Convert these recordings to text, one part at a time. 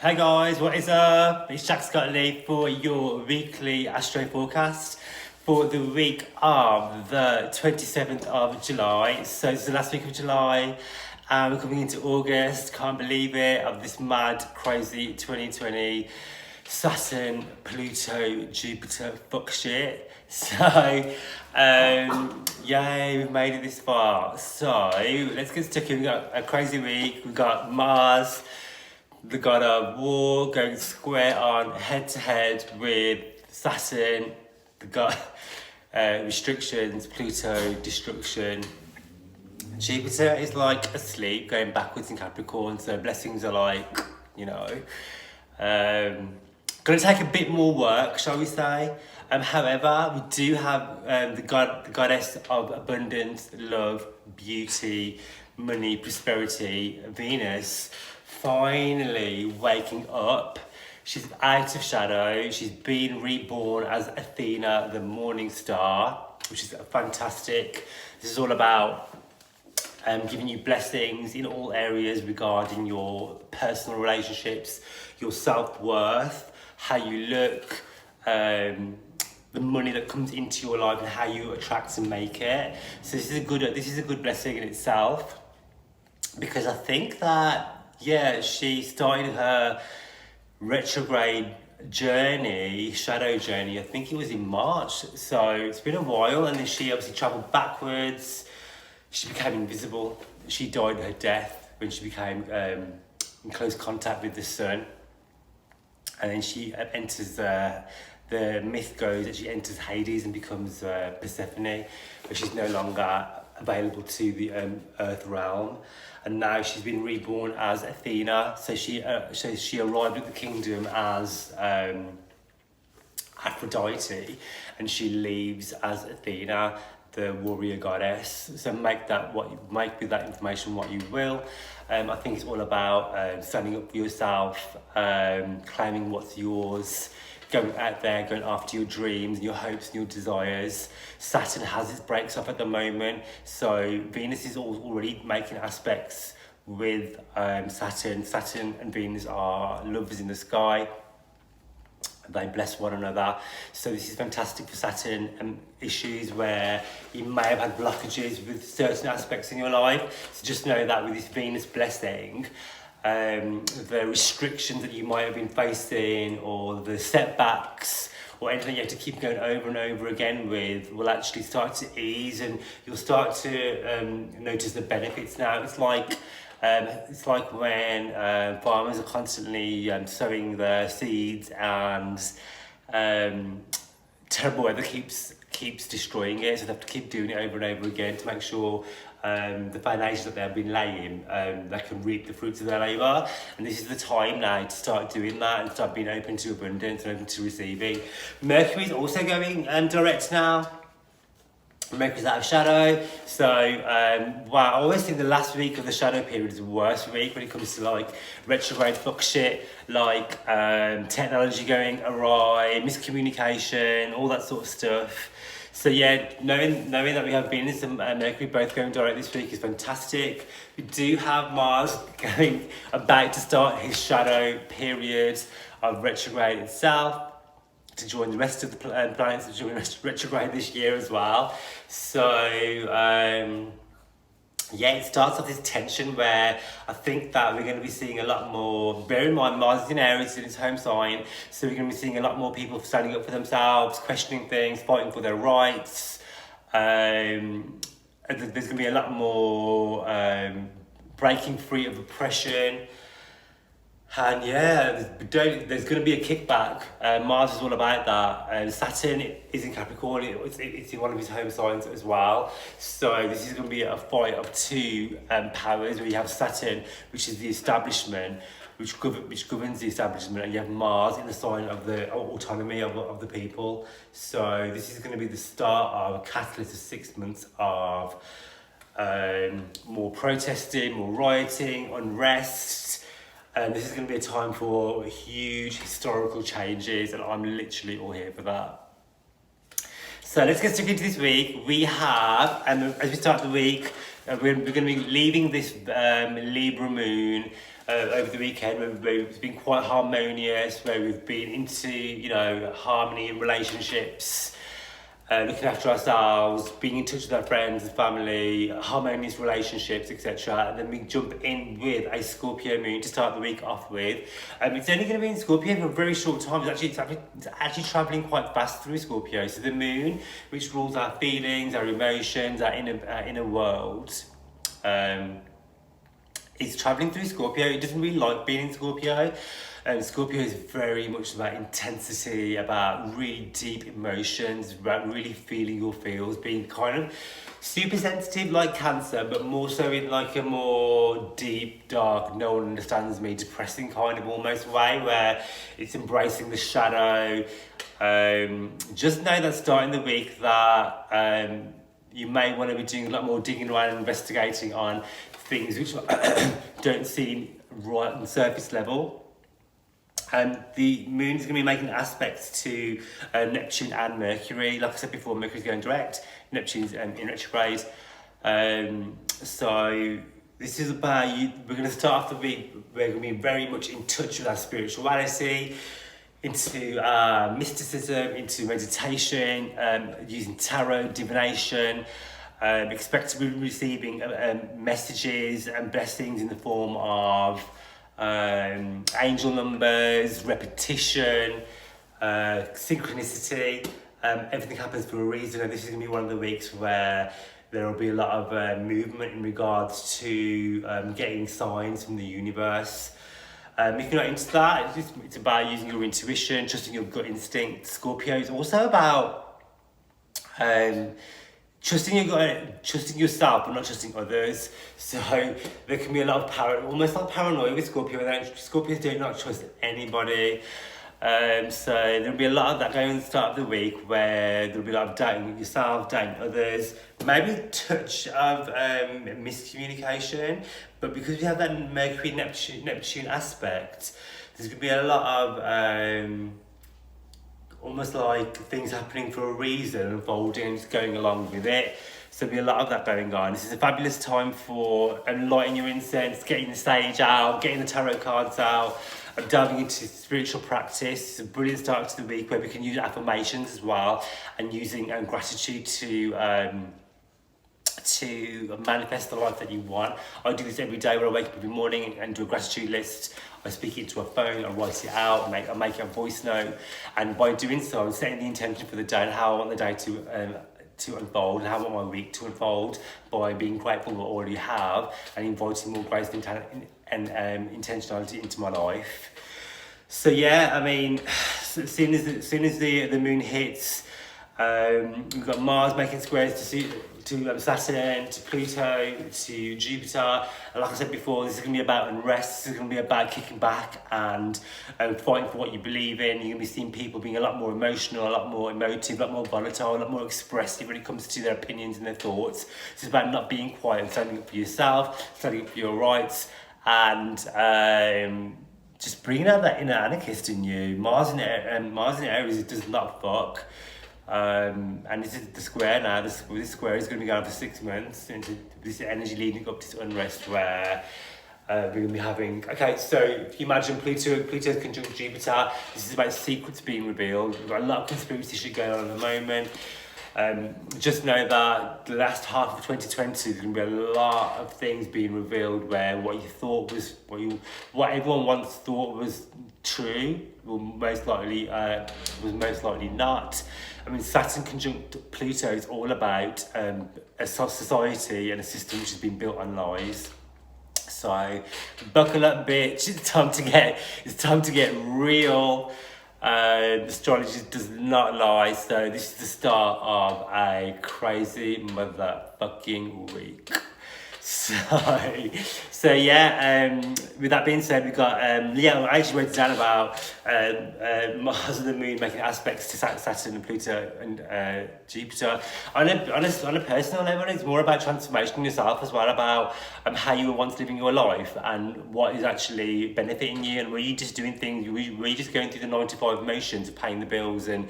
Hey guys, what is up? It's Jack Scottley for your weekly astro forecast for the week of the 27th of July. So it's the last week of July and we're coming into August. Can't believe it, of this mad, crazy 2020 Saturn, Pluto, Jupiter fuck shit. So, yay, we've made it this far. So, let's get stuck in. We've got a crazy week. We've got Mars, the god of war, going square on head to head with Saturn, the god restrictions, Pluto destruction. Jupiter is like asleep, going backwards in Capricorn, so blessings are like, gonna take a bit more work, shall we say. However, we do have the goddess of abundance, love, beauty, money, prosperity, Venus, finally waking up. She's out of shadow. She's been reborn as Athena, the morning star, which is fantastic. This is all about giving you blessings in all areas regarding your personal relationships, your self-worth, how you look, the money that comes into your life and how you attract and make it. So this is a good blessing in itself, because I think that she started her retrograde journey, shadow journey, I think it was in March. So it's been a while, and then she obviously travelled backwards. She became invisible. She died her death when she became in close contact with the sun. And then she enters, the myth goes that she enters Hades and becomes Persephone, but she's no longer available to the earth realm. And now she's been reborn as Athena. So she arrived at the kingdom as Aphrodite, and she leaves as Athena, the warrior goddess. So make with that information what you will. I think it's all about standing up for yourself, claiming what's yours, going out there, going after your dreams and your hopes and your desires. Saturn has its breaks off at the moment, so Venus is already making aspects with Saturn. Saturn and Venus are lovers in the sky. They bless one another. So this is fantastic for Saturn issues where you may have had blockages with certain aspects in your life. So just know that with this Venus blessing, the restrictions that you might have been facing, or the setbacks, or anything you have to keep going over and over again with, will actually start to ease, and you'll start to notice the benefits now. It's like when farmers are constantly sowing their seeds, and terrible weather keeps destroying it, so they have to keep doing it over and over again to make sure the foundations that they've been laying, they can reap the fruits of their labour. And this is the time now to start doing that and start being open to abundance and open to receiving. Mercury is also going direct now. Mercury's out of shadow, so I always think the last week of the shadow period is the worst week when it comes to like retrograde fuck shit, like technology going awry, miscommunication, all that sort of stuff. So knowing that we have Venus and Mercury both going direct this week is fantastic. We do have Mars about to start his shadow period of retrograde itself, to join the rest of the planets that join retrograde this year as well. So it starts off this tension where I think that we're going to be seeing a lot more. Bear in mind, Mars is in Aries, in its home sign, so we're going to be seeing a lot more people standing up for themselves, questioning things, fighting for their rights. And there's going to be a lot more breaking free of oppression. And there's going to be a kickback. Mars is all about that. Saturn is in Capricorn. It's in one of his home signs as well. So this is going to be a fight of two powers, where you have Saturn, which is the establishment, which governs the establishment, and you have Mars in the sign of the autonomy of the people. So this is going to be the start of a catalyst of 6 months of more protesting, more rioting, unrest. And this is going to be a time for huge historical changes, and I'm literally all here for that. So let's get straight into this week. We have, as we start the week, we're going to be leaving this Libra moon over the weekend, where it's been quite harmonious, where we've been into, you know, harmony in relationships, looking after ourselves, being in touch with our friends and family, harmonious relationships, etc. And then we jump in with a Scorpio moon to start the week off with. It's only going to be in Scorpio for a very short time. It's actually travelling quite fast through Scorpio. So the moon, which rules our feelings, our emotions, our inner world, is travelling through Scorpio. It doesn't really like being in Scorpio. Scorpio is very much about intensity, about really deep emotions, about really feeling your feels, being kind of super sensitive like Cancer, but more so in like a more deep, dark, no one understands me, depressing kind of almost way, where it's embracing the shadow. Just know that starting the week that you may want to be doing a lot more digging around and investigating on things which don't seem right on the surface level. The moon is going to be making aspects to Neptune and Mercury. Like I said before, Mercury's going direct, Neptune's in retrograde. So this is about you. We're going to start off the week, we're going to be very much in touch with our spirituality, into mysticism, into meditation, using tarot, divination. Expect to be receiving messages and blessings in the form of angel numbers, repetition, synchronicity. Everything happens for a reason, and this is going to be one of the weeks where there will be a lot of movement in regards to getting signs from the universe. If you're not into that, it's about using your intuition, trusting your gut instinct. Scorpio is also about trusting yourself, but not trusting others. So there can be a lot of almost like paranoia with Scorpio. Scorpios do not trust anybody. So there'll be a lot of that going at the start of the week, where there'll be a lot of doubting yourself, doubting others, maybe a touch of miscommunication. But because we have that Mercury Neptune aspect, there's going to be a lot of almost like things happening for a reason, unfolding and just going along with it. So there'll be a lot of that going on. This is a fabulous time for lighting your incense, getting the sage out, getting the tarot cards out, and delving into spiritual practice. It's a brilliant start to the week where we can use affirmations as well, and using gratitude to manifest the life that you want. I do this every day when I wake up every morning and do a gratitude list. I speak it to a phone, I write it out, I make a voice note, and by doing so, I'm setting the intention for the day and how I want the day to unfold, and how I want my week to unfold, by being grateful for what I already have and inviting more grace and intentionality into my life. So yeah, I mean, as soon as the moon hits, we've got Mars making squares to Saturn, to Pluto, to Jupiter. And like I said before, this is going to be about unrest. This is going to be about kicking back and fighting for what you believe in. You're going to be seeing people being a lot more emotional, a lot more emotive, a lot more volatile, a lot more expressive when it comes to their opinions and their thoughts. It's about not being quiet and standing up for yourself, standing up for your rights, and just bringing out that inner anarchist in you. Mars in Aries, it does not fuck. And this is the square now. This square is going to be going on for 6 months into this energy leading up to this unrest, where we're going to be having. Okay, so if you imagine Pluto's conjunct Jupiter, this is about secrets being revealed. We've got a lot of conspiracy shit going on at the moment. Just know that the last half of 2020 there's going to be a lot of things being revealed, where what you thought was what everyone once thought was true will most likely not. I mean, Saturn conjunct Pluto is all about a society and a system which has been built on lies. So buckle up, bitch. It's time to get real. Astrology does not lie, so this is the start of a crazy motherfucking week. So yeah, with that being said, we've got I actually wrote down about Mars and the Moon making aspects to Saturn and Pluto and Jupiter. On a personal level, it's more about transformation yourself as well, about how you were once living your life and what is actually benefiting you, and were you just doing things, were you just going through the 9 to 5 motions of paying the bills and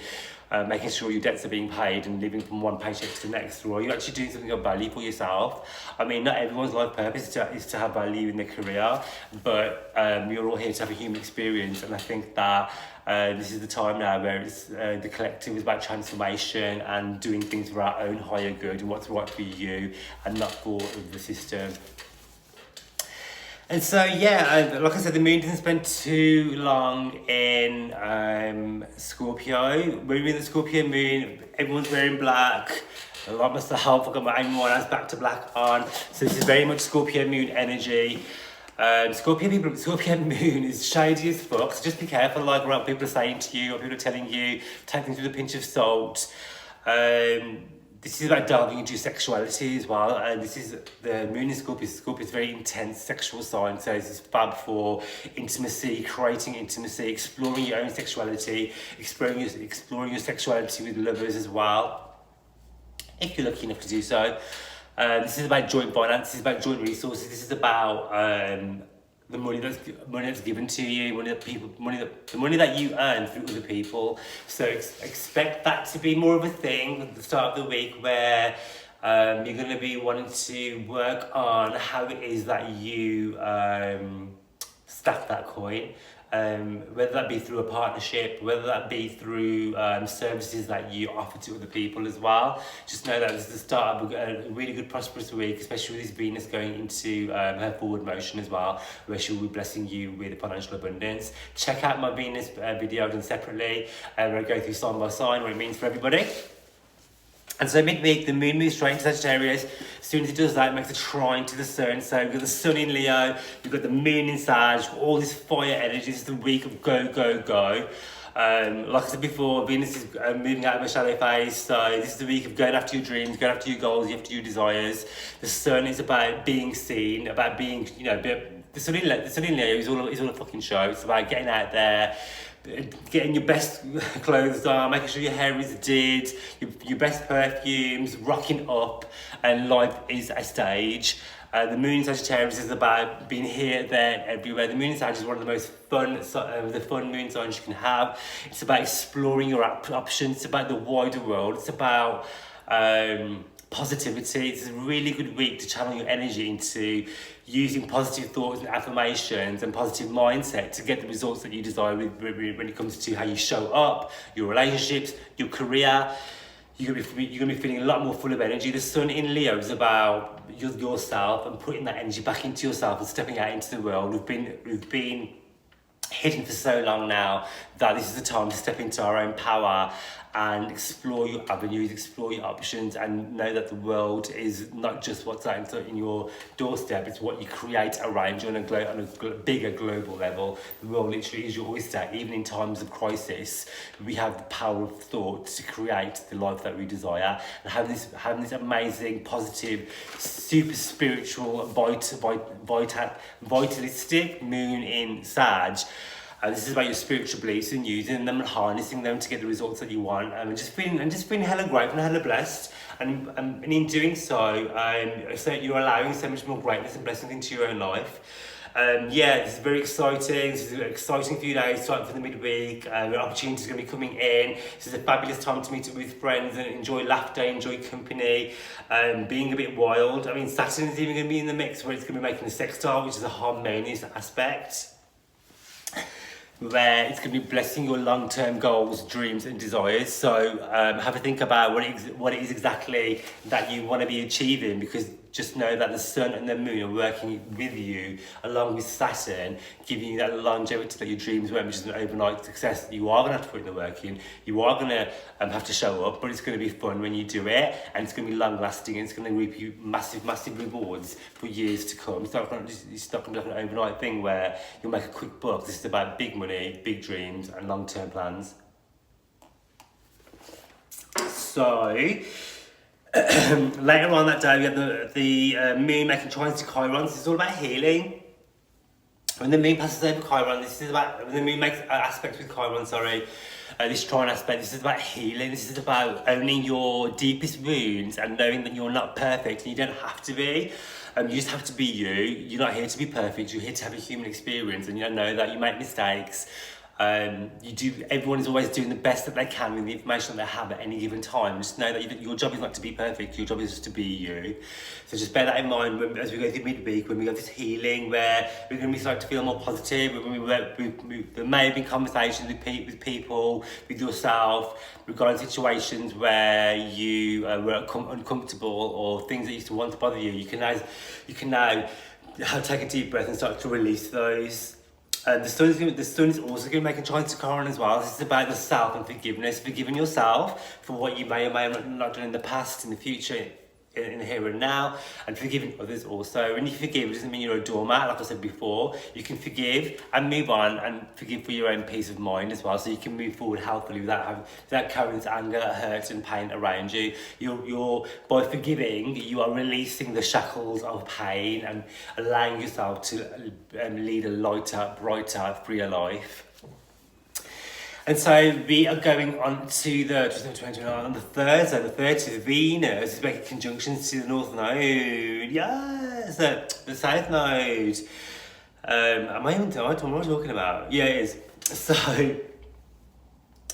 making sure your debts are being paid and living from one paycheck to the next, or are you actually doing something of value for yourself? I mean, not everyone's life purpose is to have value in their career, but you're all here to have a human experience, and I think that this is the time now where it's, the collective is about transformation and doing things for our own higher good and what's right for you and not for the system. And so, yeah, like I said, the moon doesn't spend too long in Scorpio. We're in the Scorpio moon, everyone's wearing black. A lot myself, I've got my own one, back to black on. So this is very much Scorpio moon energy. Scorpio moon is shady as fuck, so just be careful like what people are saying to you, what people are telling you, take things with a pinch of salt. This is about delving into sexuality as well, and this is the moon in Scorpio. Scorpio is a very intense sexual sign, so this is fab for intimacy, creating intimacy, exploring your own sexuality, exploring your sexuality with lovers as well, if you're lucky enough to do so. This is about joint finance, this is about joint resources, this is about the money that's given to you, the money that you earn through other people. So expect that to be more of a thing at the start of the week, where you're going to be wanting to work on how it is that you stack that coin. Whether that be through a partnership, whether that be through services that you offer to other people as well. Just know that this is the start of a really good prosperous week, especially with this Venus going into her forward motion as well, where she will be blessing you with financial abundance. Check out my Venus video I've done separately, where I go through sign by sign what it means for everybody. And so midweek, the moon moves straight into Sagittarius. As soon as it does that, it makes a trine to the sun. So you've got the sun in Leo, you've got the moon in Sag, all this fire energy. This is the week of go, go, go. Like I said before, Venus is moving out of a shallow phase, so this is the week of going after your dreams, going after your goals, after your desires. The sun is about being seen, about being, you know, the sun in Leo is all a fucking show. It's about getting out there, getting your best clothes on, making sure your hair is did, your best perfumes, rocking up, and life is a stage. The moon in Sagittarius is about being here, there, everywhere. The moon in Sagittarius is one of the most fun moon signs you can have. It's about exploring your options. It's about the wider world. It's about positivity. It's a really good week to channel your energy into using positive thoughts and affirmations and positive mindset to get the results that you desire when it comes to how you show up, your relationships, your career. You're gonna be feeling a lot more full of energy. The sun in Leo is about yourself and putting that energy back into yourself and stepping out into the world. We've been hidden for so long now that this is the time to step into our own power and explore your avenues, explore your options, and know that the world is not just what's out in your doorstep, it's what you create around you on a bigger global level. The world literally is your oyster. Even in times of crisis, we have the power of thought to create the life that we desire, and having this amazing, positive, super spiritual, vitalistic moon in Sag. This is about your spiritual beliefs and using them and harnessing them to get the results that you want, and just feeling hella grateful and hella blessed. And in doing so, so you're allowing so much more greatness and blessings into your own life. Yeah, this is very exciting. This is an exciting few days starting for the midweek. Opportunities are going to be coming in. This is a fabulous time to meet up with friends and enjoy laughter, enjoy company, being a bit wild. I mean, Saturn is even going to be in the mix, where it's going to be making a sextile, which is a harmonious aspect, where it's going to be blessing your long-term goals, dreams and desires. So have a think about what it is exactly that you want to be achieving, because just know that the sun and the moon are working with you along with Saturn, giving you that longevity that your dreams were, which is an overnight success. You are going to have to put in the work in, you are going to have to show up, but it's going to be fun when you do it, and it's going to be long lasting, and it's going to reap you massive rewards for years to come. It's not going to be like an overnight thing where you'll make a quick buck. This is about big money, big dreams and long-term plans. So later on that day, we have the moon making trines to Chiron. This is all about healing. When the moon passes over Chiron, when the moon makes aspects with Chiron, this trine aspect, this is about healing. This is about owning your deepest wounds and knowing that you're not perfect and you don't have to be. You just have to be you. You're not here to be perfect. You're here to have a human experience, and you know that you make mistakes. Everyone is always doing the best that they can with the information that they have at any given time. Just know that your job is not to be perfect, your job is just to be you. So just bear that in mind as we go through midweek, when we go this healing, where we're going to be starting to feel more positive. There may have been conversations with people, with yourself, regarding situations where you were uncomfortable, or things that used to want to bother you. You can now take a deep breath and start to release those. The sun is also going to make a trine to Chiron as well. This is about the self and forgiveness, forgiving yourself for what you may or may not done in the past, in the future, in the here and now, and forgiving others also. When you forgive, it doesn't mean you're a doormat, like I said before. You can forgive and move on, and forgive for your own peace of mind as well, so you can move forward healthily without carrying this anger, hurt and pain around you. You're by forgiving, you are releasing the shackles of pain and allowing yourself to lead a lighter, brighter, freer life. And so we are going on to on the Thursday, the 30th, Venus is making conjunctions to the North Node. Yes, the South Node. Am I even what am I talking about? Yeah, it is. So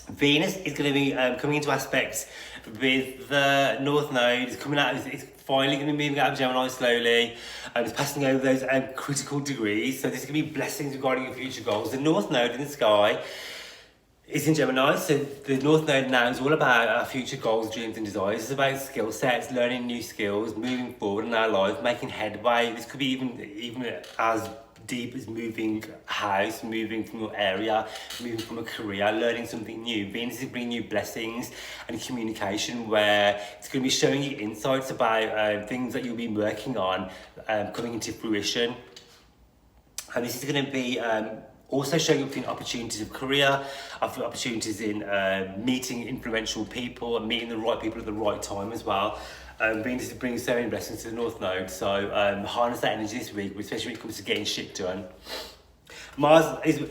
Venus is going to be coming into aspects with the North Node. It's coming out. It's finally going to be moving out of Gemini slowly, and it's passing over those critical degrees. So this is going to be blessings regarding your future goals. The North Node in the sky. It's in Gemini, so the North Node now is all about our future goals, dreams and desires. It's about skill sets, learning new skills, moving forward in our life, making headway. This could be even as deep as moving house, moving from your area, moving from a career, learning something new. Venus is bringing you blessings and communication, where it's going to be showing you insights about things that you'll be working on coming into fruition. And this is going to be also showing up in opportunities of career, opportunities in meeting influential people and meeting the right people at the right time as well. Venus is bringing so many blessings to the North Node, so harness that energy this week, especially when it comes to getting shit done. Mars is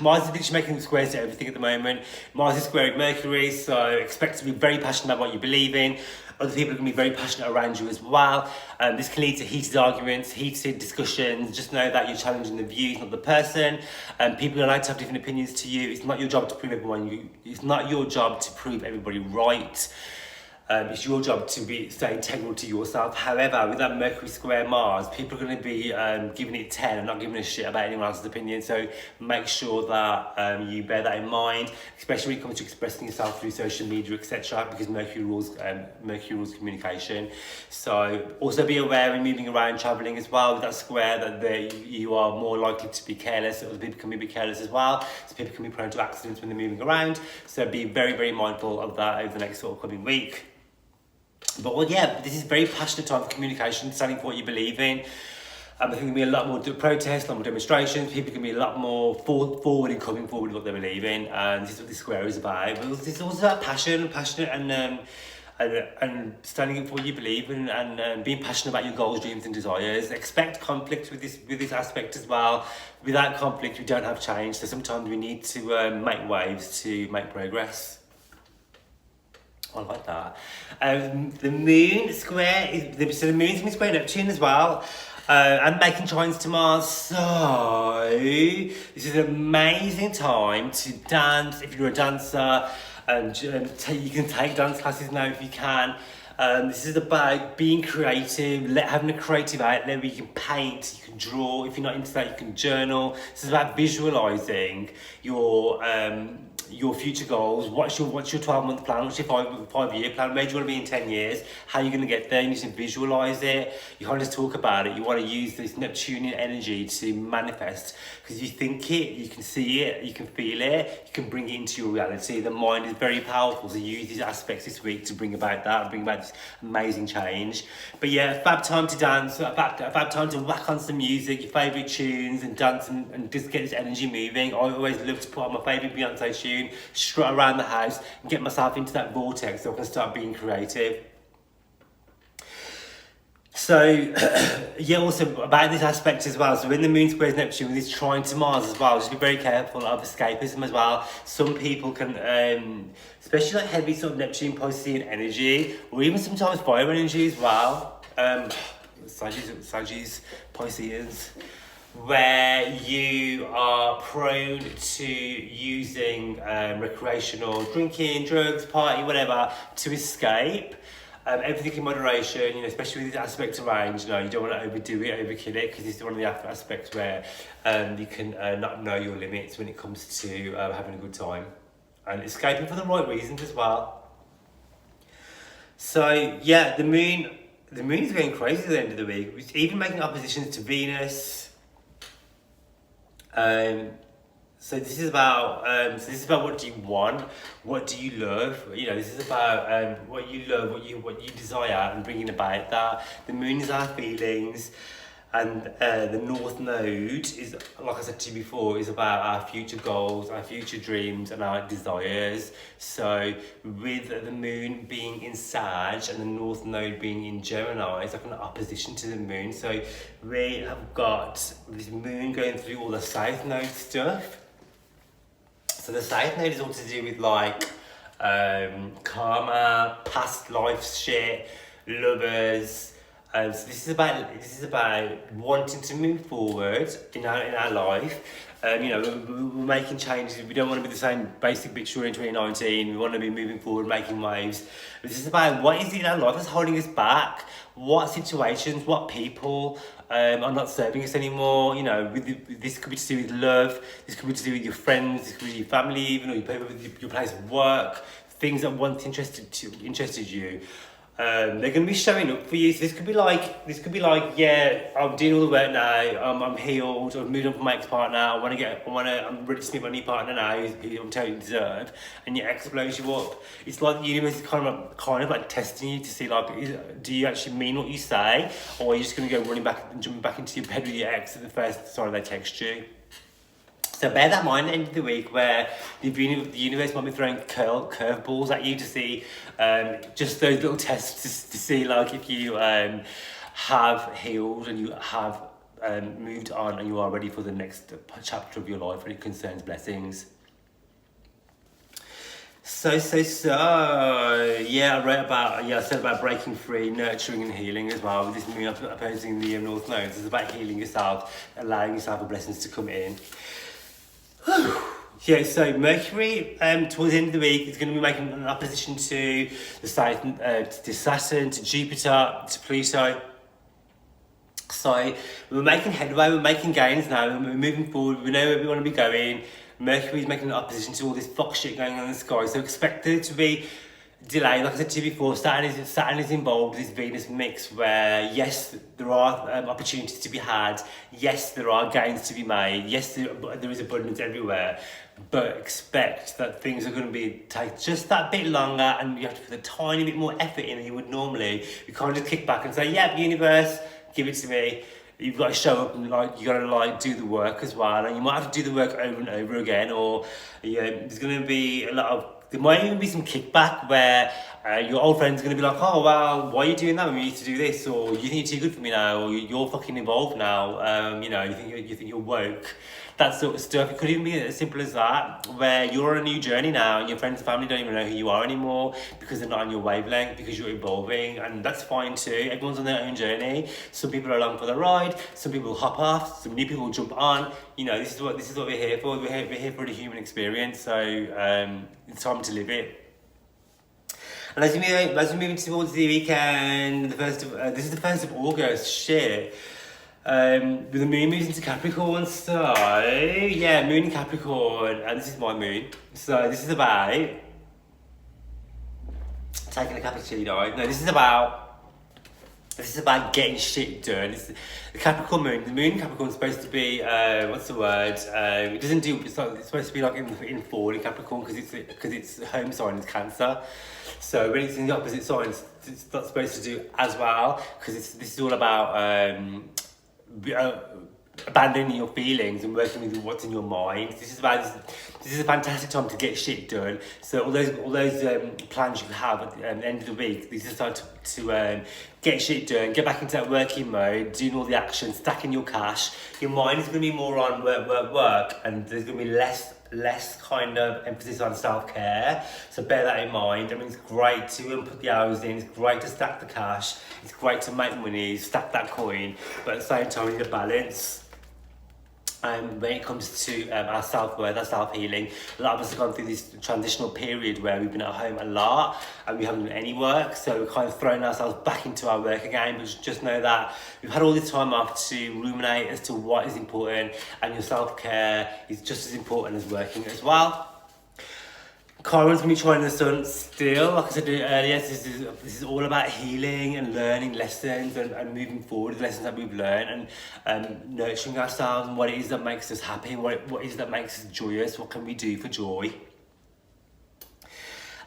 literally making squares to everything at the moment. Mars is squaring Mercury, so expect to be very passionate about what you believe in. Other people are going to be very passionate around you as well. This can lead to heated arguments, heated discussions. Just know that you're challenging the views, not the person. People are allowed to have different opinions to you. It's not your job to prove it's not your job to prove everybody right. It's your job to stay integral to yourself. However, with that Mercury square Mars, people are going to be giving it 10 and not giving a shit about anyone else's opinion. So make sure that you bear that in mind, especially when it comes to expressing yourself through social media, etc. Because Mercury rules communication. So also be aware when moving around, traveling as well. With that square, that you are more likely to be careless. Other people can be careless as well. So people can be prone to accidents when they're moving around. So be very, very mindful of that over the next sort of coming week. But well, yeah, this is a very passionate time for communication, standing for what you believe in. I think there'll be a lot more protests, a lot more demonstrations. People can be a lot more forward and coming forward with what they believe in. And this is what this square is about. But it's also about passionate and standing up for what you believe in, and being passionate about your goals, dreams and desires. Expect conflict with this aspect as well. Without conflict, we don't have change. So sometimes we need to make waves to make progress. I like that. The moon square so the moon's been square Neptune as well, and making trines to Mars. So this is an amazing time to dance if you're a dancer, and you can take dance classes now if you can. This is about being creative, having a creative outlet where you can paint, you can draw. If you're not into that, you can journal. This is about visualising your future goals. What's your 12-month plan? What's your 5-year plan? Where do you want to be in 10 years? How are you going to get there? You need to visualise it. You can't just talk about it. You want to use this Neptunian energy to manifest, because you think it, you can see it, you can feel it, you can bring it into your reality. The mind is very powerful, so use these aspects this week to bring about that, bring about this amazing change. But yeah, fab time to dance, fab time to whack on some music, your favourite tunes, and dance and just get this energy moving. I always love to put on my favourite Beyonce tune, strut around the house and get myself into that vortex so I can start being creative. So yeah, also about this aspect as well, so when the moon squares Neptune with this trine to Mars as well, just be very careful of escapism as well. Some people can, especially like heavy sort of Neptune Piscean energy, or even sometimes fire energy as well. Sagittarius, Pisceans, where you are prone to using recreational drinking, drugs, party, whatever, to escape. Everything in moderation, especially with the aspect of range, you don't want to overdo it, overkill it, because it's one of the aspects where you can not know your limits when it comes to having a good time and escaping for the right reasons as well. So yeah, the moon is going crazy at the end of the week. It's even making oppositions to Venus. So this is about what do you want, what do you love. This is about what you love, what you desire, and bringing about that. The moon is our feelings, and the North Node is, like I said to you before, is about our future goals, our future dreams, and our desires. So with the moon being in Sag and the North Node being in Gemini, it's like an opposition to the moon. So we have got this moon going through all the South Node stuff. So the South Node is all to do with like karma, past life shit, lovers. So this is about wanting to move forward in our life. We're making changes. We don't want to be the same basic bitch we were in 2019. We want to be moving forward, making waves. But this is about what is it in our life that's holding us back. What situations, what people are not serving us anymore. This could be to do with love. This could be to do with your friends. This could be your family, even, or your place of work. Things that once interested you. They're going to be showing up for you. So this could be like, yeah, I'm doing all the work now. I'm healed. I've moved on from my ex-partner. I'm ready to meet my new partner now, who I'm telling you deserve. And your ex blows you up. It's like the universe is kind of like testing you to see, like, do you actually mean what you say, or are you just going to go running back and jumping back into your bed with your ex at the first sign they text you? So bear that in mind at the end of the week, where the universe might be throwing curveballs at you to see, just those little tests to see, like, if you have healed and you have moved on and you are ready for the next chapter of your life when it concerns blessings. So, yeah, I said about breaking free, nurturing and healing as well. With this moon opposing the North Node, it's about healing yourself, allowing yourself the blessings to come in. Yeah, so Mercury towards the end of the week is going to be making an opposition to the Saturn, to Jupiter, to Pluto. So we're making headway, we're making gains now, we're moving forward, we know where we want to be going. Mercury is making an opposition to all this fuck shit going on in the sky, so expect it to be delayed. Like I said to you before, Saturn is involved with this Venus mix where, yes, there are opportunities to be had, yes, there are gains to be made, yes, there is abundance everywhere, but expect that things are going to take just that bit longer, and you have to put a tiny bit more effort in than you would normally. You can't just kick back and say, yeah, universe, give it to me. You've got to show up and you got to do the work as well, and you might have to do the work over and over again, or there's going to be there might even be some kickback where your old friend's going to be like, oh, well, why are you doing that when we used to do this? Or you think you're too good for me now? Or you're fucking involved now. You think you're woke. That sort of stuff. It could even be as simple as that, where you're on a new journey now and your friends and family don't even know who you are anymore because they're not on your wavelength, because you're evolving, and that's fine too. Everyone's on their own journey. Some people are along for the ride, some people hop off, some new people jump on. This is what we're here for. We're here for the human experience, so it's time to live it. And as we move towards the weekend, this is the 1st of August, shit. With the moon moves into Capricorn, so yeah, moon in Capricorn, and this is my moon. So this is about taking a cappuccino. No, this is about getting shit done. It's the Capricorn moon. The moon in Capricorn is supposed to be what's the word? It doesn't do. It's supposed to be like in fall in Capricorn because its home sign is Cancer. So when it's in the opposite sign, it's not supposed to do as well, because this is all about abandoning your feelings and working with what's in your mind. This is a fantastic time to get shit done. So all those plans you have at the end of the week, this is time to get shit done, get back into that working mode, doing all the action, stacking your cash. Your mind is going to be more on work, and there's going to be less kind of emphasis on self-care, so bear that in mind. I mean, it's great to put the hours in, it's great to stack the cash, it's great to make money, stack that coin, but at the same time you need a balance. when it comes to our self-worth, our self-healing. A lot of us have gone through this transitional period where we've been at home a lot and we haven't done any work, so we're kind of throwing ourselves back into our work again. But just know that we've had all this time off to ruminate as to what is important, and your self-care is just as important as working as well. Chiron's going to be trying the sun still. Like I said earlier, this is all about healing and learning lessons and moving forward, the lessons that we've learned, and nurturing ourselves and what it is that makes us happy, what it is that makes us joyous, what can we do for joy.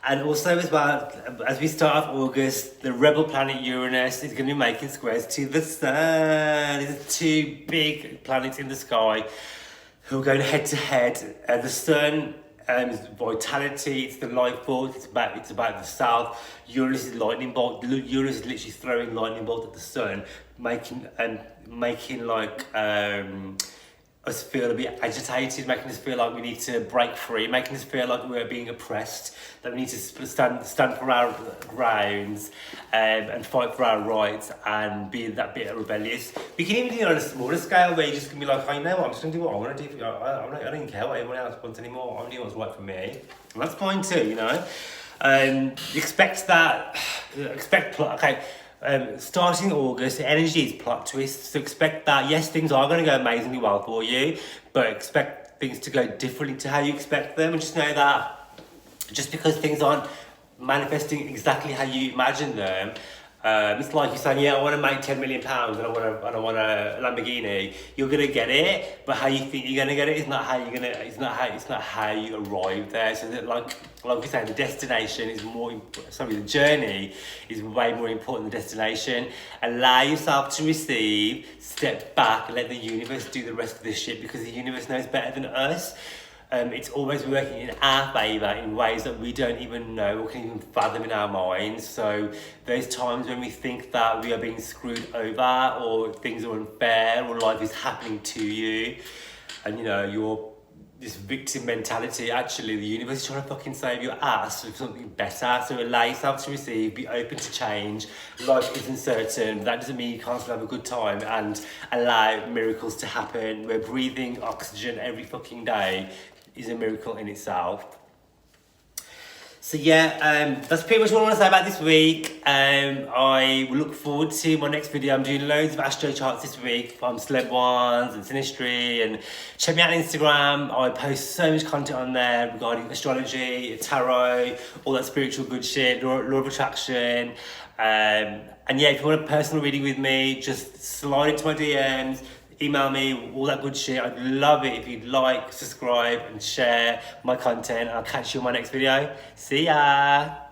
And also as well, as we start off August, the rebel planet Uranus is going to be making squares to the sun. These are two big planets in the sky who are going head to head. The sun is vitality, it's the life force, it's about the south. Uranus is lightning bolt. Uranus is literally throwing lightning bolt at the sun, making like us feel a bit agitated, making us feel like we need to break free, making us feel like we're being oppressed, that we need to stand for our grounds and fight for our rights and be that bit rebellious. We can even do it on a smaller scale where you just can be like, I know what, I'm just going to do what I want to do. I don't care what anyone else wants anymore. I'm doing what's right for me. And that's fine too, you know. Starting August, the energy is plot twists, so expect that. Yes, things are going to go amazingly well for you, but expect things to go differently to how you expect them. And just know that just because things aren't manifesting exactly how you imagine them, it's like you're saying, yeah, I want to make £10 million and I want a Lamborghini. You're gonna get it, but how you think you're gonna get it is not how you're gonna. It's not how you arrive there. So that like we say, the destination is more. The journey is way more important than the destination. Allow yourself to receive. Step back and let the universe do the rest of this shit, because the universe knows better than us. It's always working in our favour in ways that we don't even know or can even fathom in our minds. So those times when we think that we are being screwed over or things are unfair or life is happening to you, and you know, you're this victim mentality, actually the universe is trying to fucking save your ass with something better. So allow yourself to receive, be open to change. Life isn't certain. That doesn't mean you can't still have a good time, and allow miracles to happen. We're breathing oxygen every fucking day is a miracle in itself. So yeah, that's pretty much what I want to say about this week. I will look forward to my next video. I'm doing loads of astro charts this week from Celeb Ones and Sinistry, and check me out on Instagram. I post so much content on there regarding astrology, tarot, all that spiritual good shit, law of attraction. And yeah, if you want a personal reading with me, just slide into my DMs. Email me, all that good shit. I'd love it if you'd like, subscribe and share my content. I'll catch you in my next video. See ya!